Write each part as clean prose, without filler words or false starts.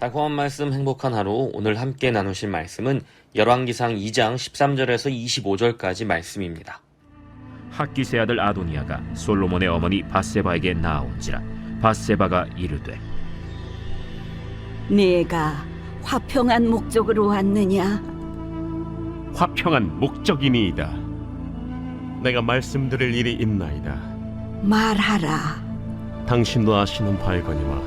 달콤한 말씀 행복한 하루. 오늘 함께 나누실 말씀은 열왕기상 2장 13절에서 25절까지 말씀입니다. 학기세 아들 아도니아가 솔로몬의 어머니 밧세바에게 나아온지라. 밧세바가 이르되, 네가 화평한 목적으로 왔느냐? 화평한 목적이니이다. 내가 말씀드릴 일이 있나이다. 말하라. 당신도 아시는 바이거니와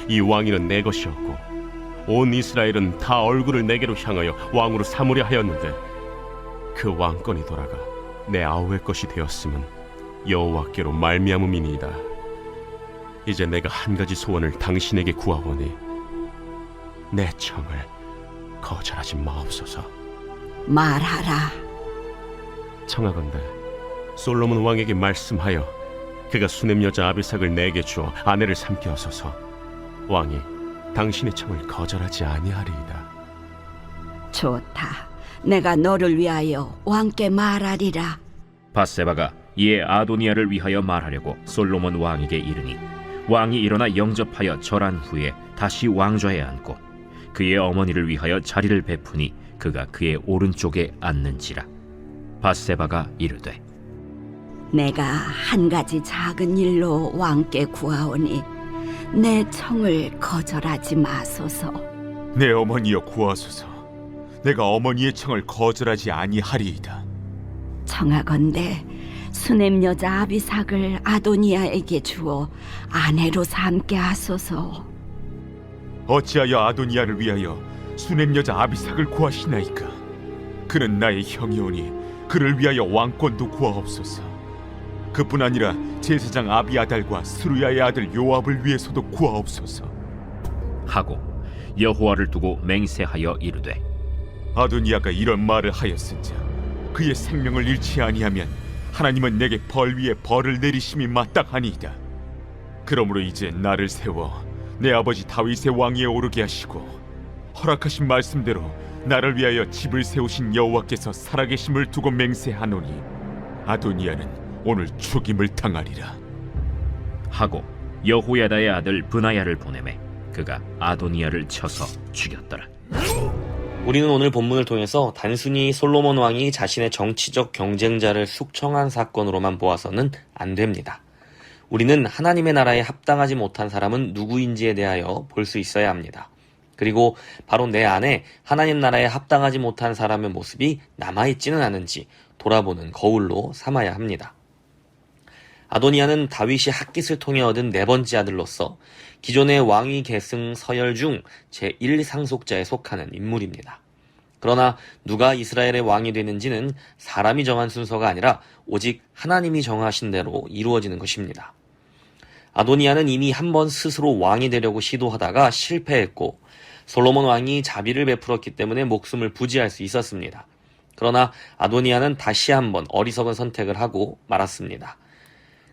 이 왕위는 내 것이었고 온 이스라엘은 다 얼굴을 내게로 향하여 왕으로 삼으려 하였는데 그 왕권이 돌아가 내 아우의 것이 되었음은 여호와께로 말미암음이니이다. 이제 내가 한 가지 소원을 당신에게 구하오니 내 청을 거절하지 마옵소서. 말하라. 청하건대 솔로몬 왕에게 말씀하여 그가 수넴 여자 아비삭을 내게 주어 아내를 삼게 하소서. 왕이 당신의 청을 거절하지 아니하리이다. 좋다. 내가 너를 위하여 왕께 말하리라. 밧세바가 이에 아도니아를 위하여 말하려고 솔로몬 왕에게 이르니, 왕이 일어나 영접하여 절한 후에 다시 왕좌에 앉고 그의 어머니를 위하여 자리를 베푸니 그가 그의 오른쪽에 앉는지라. 밧세바가 이르되, 내가 한 가지 작은 일로 왕께 구하오니 내 청을 거절하지 마소서. 내 어머니여 구하소서. 내가 어머니의 청을 거절하지 아니하리이다. 청하건대 수넴 여자 아비삭을 아도니아에게 주어 아내로 삼게 하소서. 어찌하여 아도니아를 위하여 수넴 여자 아비삭을 구하시나이까? 그는 나의 형이오니 그를 위하여 왕권도 구하옵소서. 그뿐 아니라 제사장 아비아달과 스루야의 아들 요압을 위해서도 구하옵소서. 하고 여호와를 두고 맹세하여 이르되, 아도니아가 이런 말을 하였은즉 그의 생명을 잃지 아니하면 하나님은 내게 벌 위에 벌을 내리심이 마땅하니이다. 그러므로 이제 나를 세워 내 아버지 다윗의 왕위에 오르게 하시고 허락하신 말씀대로 나를 위하여 집을 세우신 여호와께서 살아계심을 두고 맹세하노니 아도니아는 오늘 죽임을 당하리라. 하고 여호야다의 아들 브나야를 보내매 그가 아도니아를 쳐서 죽였더라. 우리는 오늘 본문을 통해서 단순히 솔로몬 왕이 자신의 정치적 경쟁자를 숙청한 사건으로만 보아서는 안 됩니다. 우리는 하나님의 나라에 합당하지 못한 사람은 누구인지에 대하여 볼 수 있어야 합니다. 그리고 바로 내 안에 하나님 나라에 합당하지 못한 사람의 모습이 남아있지는 않은지 돌아보는 거울로 삼아야 합니다. 아도니아는 다윗이 핫깃을 통해 얻은 네 번째 아들로서 기존의 왕위 계승 서열 중 제1상속자에 속하는 인물입니다. 그러나 누가 이스라엘의 왕이 되는지는 사람이 정한 순서가 아니라 오직 하나님이 정하신 대로 이루어지는 것입니다. 아도니아는 이미 한 번 스스로 왕이 되려고 시도하다가 실패했고 솔로몬 왕이 자비를 베풀었기 때문에 목숨을 부지할 수 있었습니다. 그러나 아도니아는 다시 한번 어리석은 선택을 하고 말았습니다.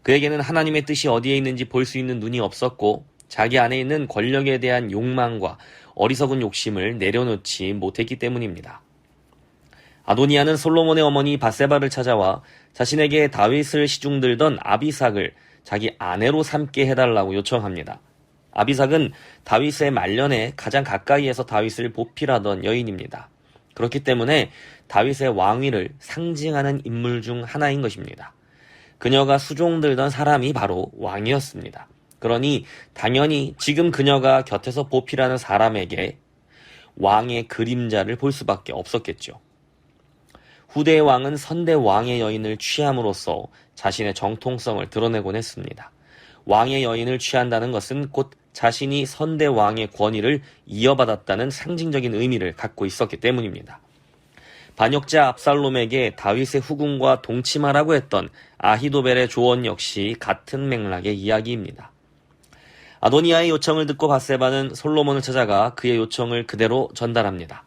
그에게는 하나님의 뜻이 어디에 있는지 볼 수 있는 눈이 없었고 자기 안에 있는 권력에 대한 욕망과 어리석은 욕심을 내려놓지 못했기 때문입니다. 아도니아는 솔로몬의 어머니 밧세바를 찾아와 자신에게 다윗을 시중들던 아비삭을 자기 아내로 삼게 해달라고 요청합니다. 아비삭은 다윗의 말년에 가장 가까이에서 다윗을 보필하던 여인입니다. 그렇기 때문에 다윗의 왕위를 상징하는 인물 중 하나인 것입니다. 그녀가 수종들던 사람이 바로 왕이었습니다. 그러니 당연히 지금 그녀가 곁에서 보필하는 사람에게 왕의 그림자를 볼 수밖에 없었겠죠. 후대의 왕은 선대 왕의 여인을 취함으로써 자신의 정통성을 드러내곤 했습니다. 왕의 여인을 취한다는 것은 곧 자신이 선대 왕의 권위를 이어받았다는 상징적인 의미를 갖고 있었기 때문입니다. 반역자 압살롬에게 다윗의 후궁과 동침하라고 했던 아히도벨의 조언 역시 같은 맥락의 이야기입니다. 아도니아의 요청을 듣고 밧세바는 솔로몬을 찾아가 그의 요청을 그대로 전달합니다.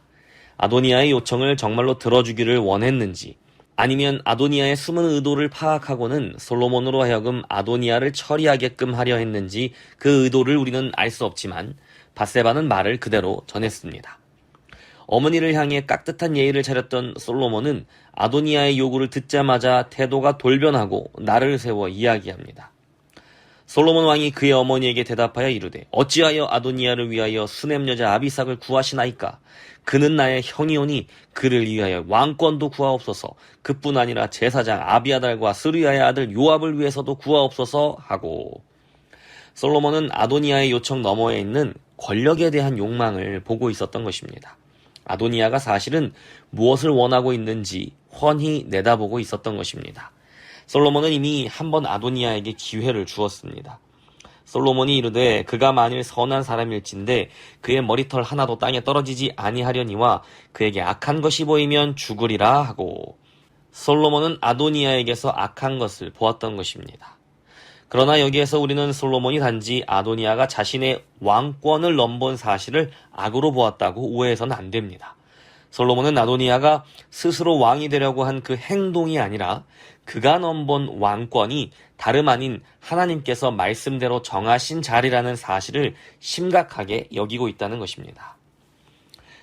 아도니아의 요청을 정말로 들어주기를 원했는지 아니면 아도니아의 숨은 의도를 파악하고는 솔로몬으로 하여금 아도니아를 처리하게끔 하려 했는지 그 의도를 우리는 알 수 없지만 밧세바는 말을 그대로 전했습니다. 어머니를 향해 깍듯한 예의를 차렸던 솔로몬은 아도니아의 요구를 듣자마자 태도가 돌변하고 날을 세워 이야기합니다. 솔로몬 왕이 그의 어머니에게 대답하여 이르되 어찌하여 아도니아를 위하여 수넴 여자 아비삭을 구하시나이까? 그는 나의 형이오니 그를 위하여 왕권도 구하옵소서. 그뿐 아니라 제사장 아비아달과 스루야의 아들 요압을 위해서도 구하옵소서 하고, 솔로몬은 아도니아의 요청 너머에 있는 권력에 대한 욕망을 보고 있었던 것입니다. 아도니아가 사실은 무엇을 원하고 있는지 훤히 내다보고 있었던 것입니다. 솔로몬은 이미 한 번 아도니아에게 기회를 주었습니다. 솔로몬이 이르되 그가 만일 선한 사람일진데 그의 머리털 하나도 땅에 떨어지지 아니하려니와 그에게 악한 것이 보이면 죽으리라 하고, 솔로몬은 아도니아에게서 악한 것을 보았던 것입니다. 그러나 여기에서 우리는 솔로몬이 단지 아도니아가 자신의 왕권을 넘본 사실을 악으로 보았다고 오해해서는 안 됩니다. 솔로몬은 아도니아가 스스로 왕이 되려고 한 그 행동이 아니라 그가 넘본 왕권이 다름 아닌 하나님께서 말씀대로 정하신 자리라는 사실을 심각하게 여기고 있다는 것입니다.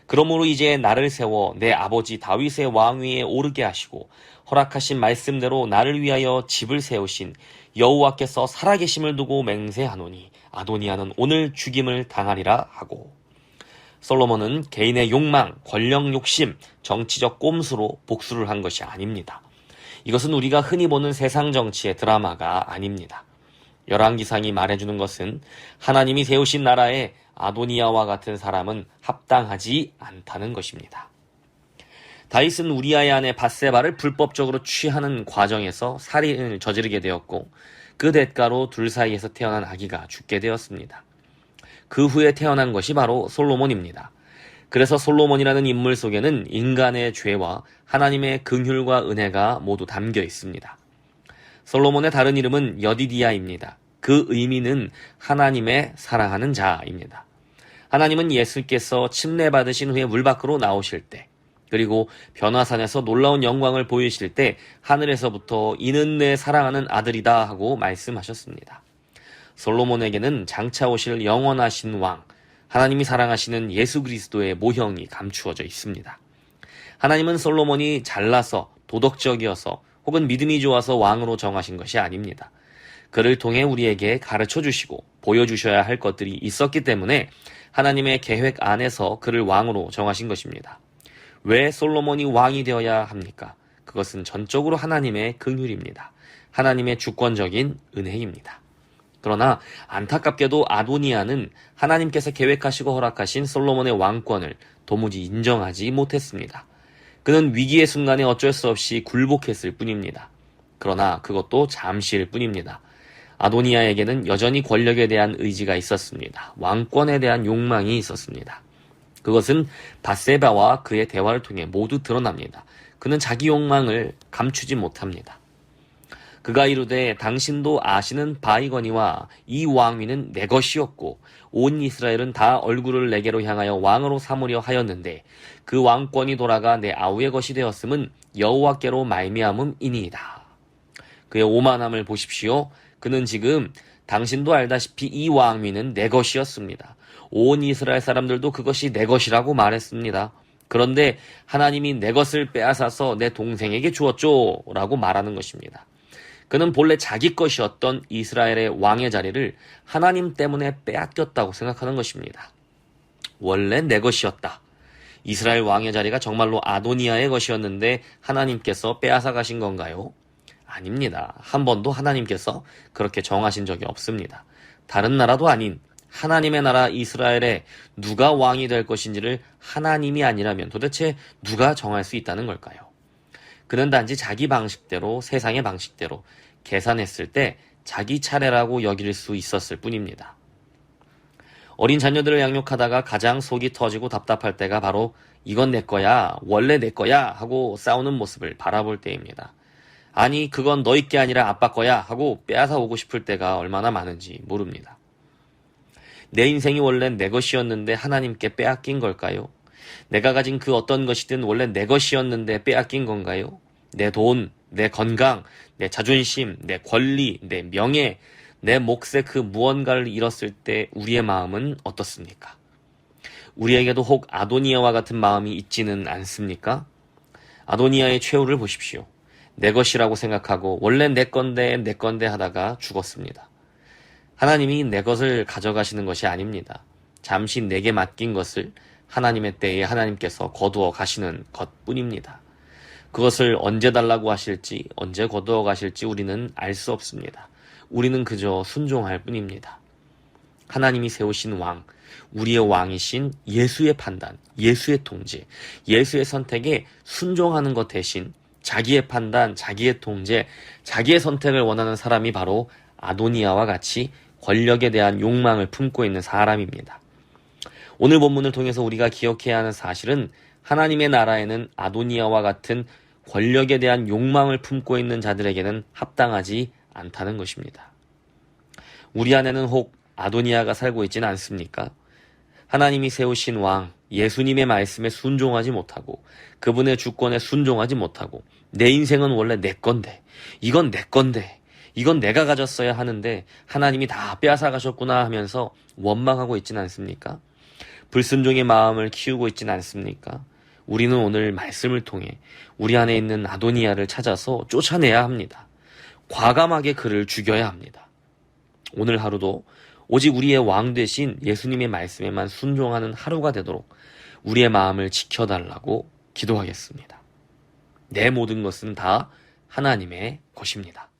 그러므로 이제 나를 세워 내 아버지 다윗의 왕위에 오르게 하시고 허락하신 말씀대로 나를 위하여 집을 세우신 여호와께서 살아계심을 두고 맹세하노니 아도니아는 오늘 죽임을 당하리라 하고, 솔로몬은 개인의 욕망, 권력 욕심, 정치적 꼼수로 복수를 한 것이 아닙니다. 이것은 우리가 흔히 보는 세상 정치의 드라마가 아닙니다. 열왕기상이 말해주는 것은 하나님이 세우신 나라에 아도니아와 같은 사람은 합당하지 않다는 것입니다. 다윗은 우리아의 아내 밧세바를 불법적으로 취하는 과정에서 살인을 저지르게 되었고, 그 대가로 둘 사이에서 태어난 아기가 죽게 되었습니다. 그 후에 태어난 것이 바로 솔로몬입니다. 그래서 솔로몬이라는 인물 속에는 인간의 죄와 하나님의 긍휼과 은혜가 모두 담겨 있습니다. 솔로몬의 다른 이름은 여디디야입니다. 그 의미는 하나님의 사랑하는 자입니다. 하나님은 예수께서 침례받으신 후에 물 밖으로 나오실 때, 그리고 변화산에서 놀라운 영광을 보이실 때 하늘에서부터 이는 내 사랑하는 아들이다 하고 말씀하셨습니다. 솔로몬에게는 장차 오실 영원하신 왕, 하나님이 사랑하시는 예수 그리스도의 모형이 감추어져 있습니다. 하나님은 솔로몬이 잘나서 도덕적이어서 혹은 믿음이 좋아서 왕으로 정하신 것이 아닙니다. 그를 통해 우리에게 가르쳐 주시고 보여주셔야 할 것들이 있었기 때문에 하나님의 계획 안에서 그를 왕으로 정하신 것입니다. 왜 솔로몬이 왕이 되어야 합니까? 그것은 전적으로 하나님의 긍휼입니다. 하나님의 주권적인 은혜입니다. 그러나 안타깝게도 아도니아는 하나님께서 계획하시고 허락하신 솔로몬의 왕권을 도무지 인정하지 못했습니다. 그는 위기의 순간에 어쩔 수 없이 굴복했을 뿐입니다. 그러나 그것도 잠시일 뿐입니다. 아도니아에게는 여전히 권력에 대한 의지가 있었습니다. 왕권에 대한 욕망이 있었습니다. 그것은 밧세바와 그의 대화를 통해 모두 드러납니다. 그는 자기 욕망을 감추지 못합니다. 그가 이르되 당신도 아시는 바이거니와 이 왕위는 내 것이었고 온 이스라엘은 다 얼굴을 내게로 향하여 왕으로 삼으려 하였는데 그 왕권이 돌아가 내 아우의 것이 되었음은 여호와께로 말미암음이니이다. 그의 오만함을 보십시오. 그는 지금 당신도 알다시피 이 왕위는 내 것이었습니다. 온 이스라엘 사람들도 그것이 내 것이라고 말했습니다. 그런데 하나님이 내 것을 빼앗아서 내 동생에게 주었죠 라고 말하는 것입니다. 그는 본래 자기 것이었던 이스라엘의 왕의 자리를 하나님 때문에 빼앗겼다고 생각하는 것입니다. 원래 내 것이었다. 이스라엘 왕의 자리가 정말로 아도니아의 것이었는데 하나님께서 빼앗아 가신 건가요? 아닙니다. 한 번도 하나님께서 그렇게 정하신 적이 없습니다. 다른 나라도 아닌 하나님의 나라 이스라엘에 누가 왕이 될 것인지를 하나님이 아니라면 도대체 누가 정할 수 있다는 걸까요? 그는 단지 자기 방식대로, 세상의 방식대로 계산했을 때 자기 차례라고 여길 수 있었을 뿐입니다. 어린 자녀들을 양육하다가 가장 속이 터지고 답답할 때가 바로 이건 내 거야, 원래 내 거야 하고 싸우는 모습을 바라볼 때입니다. 아니 그건 너희 게 아니라 아빠 거야 하고 빼앗아 오고 싶을 때가 얼마나 많은지 모릅니다. 내 인생이 원래 내 것이었는데 하나님께 빼앗긴 걸까요? 내가 가진 그 어떤 것이든 원래 내 것이었는데 빼앗긴 건가요? 내 돈, 내 건강, 내 자존심, 내 권리, 내 명예, 내 몫의 그 무언가를 잃었을 때 우리의 마음은 어떻습니까? 우리에게도 혹 아도니아와 같은 마음이 있지는 않습니까? 아도니아의 최후를 보십시오. 내 것이라고 생각하고 원래 내 건데 하다가 죽었습니다. 하나님이 내 것을 가져가시는 것이 아닙니다. 잠시 내게 맡긴 것을 하나님의 때에 하나님께서 거두어 가시는 것뿐입니다. 그것을 언제 달라고 하실지, 언제 거두어 가실지 우리는 알 수 없습니다. 우리는 그저 순종할 뿐입니다. 하나님이 세우신 왕, 우리의 왕이신 예수의 판단, 예수의 통제, 예수의 선택에 순종하는 것 대신 자기의 판단, 자기의 통제, 자기의 선택을 원하는 사람이 바로 아도니아와 같이 권력에 대한 욕망을 품고 있는 사람입니다. 오늘 본문을 통해서 우리가 기억해야 하는 사실은 하나님의 나라에는 아도니아와 같은 권력에 대한 욕망을 품고 있는 자들에게는 합당하지 않다는 것입니다. 우리 안에는 혹 아도니아가 살고 있지는 않습니까? 하나님이 세우신 왕, 예수님의 말씀에 순종하지 못하고 그분의 주권에 순종하지 못하고 내 인생은 원래 내 건데, 이건 내 건데, 이건 내가 가졌어야 하는데 하나님이 다 빼앗아가셨구나 하면서 원망하고 있지는 않습니까? 불순종의 마음을 키우고 있지는 않습니까? 우리는 오늘 말씀을 통해 우리 안에 있는 아도니아를 찾아서 쫓아내야 합니다. 과감하게 그를 죽여야 합니다. 오늘 하루도 오직 우리의 왕 되신 예수님의 말씀에만 순종하는 하루가 되도록 우리의 마음을 지켜달라고 기도하겠습니다. 내 모든 것은 다 하나님의 것입니다.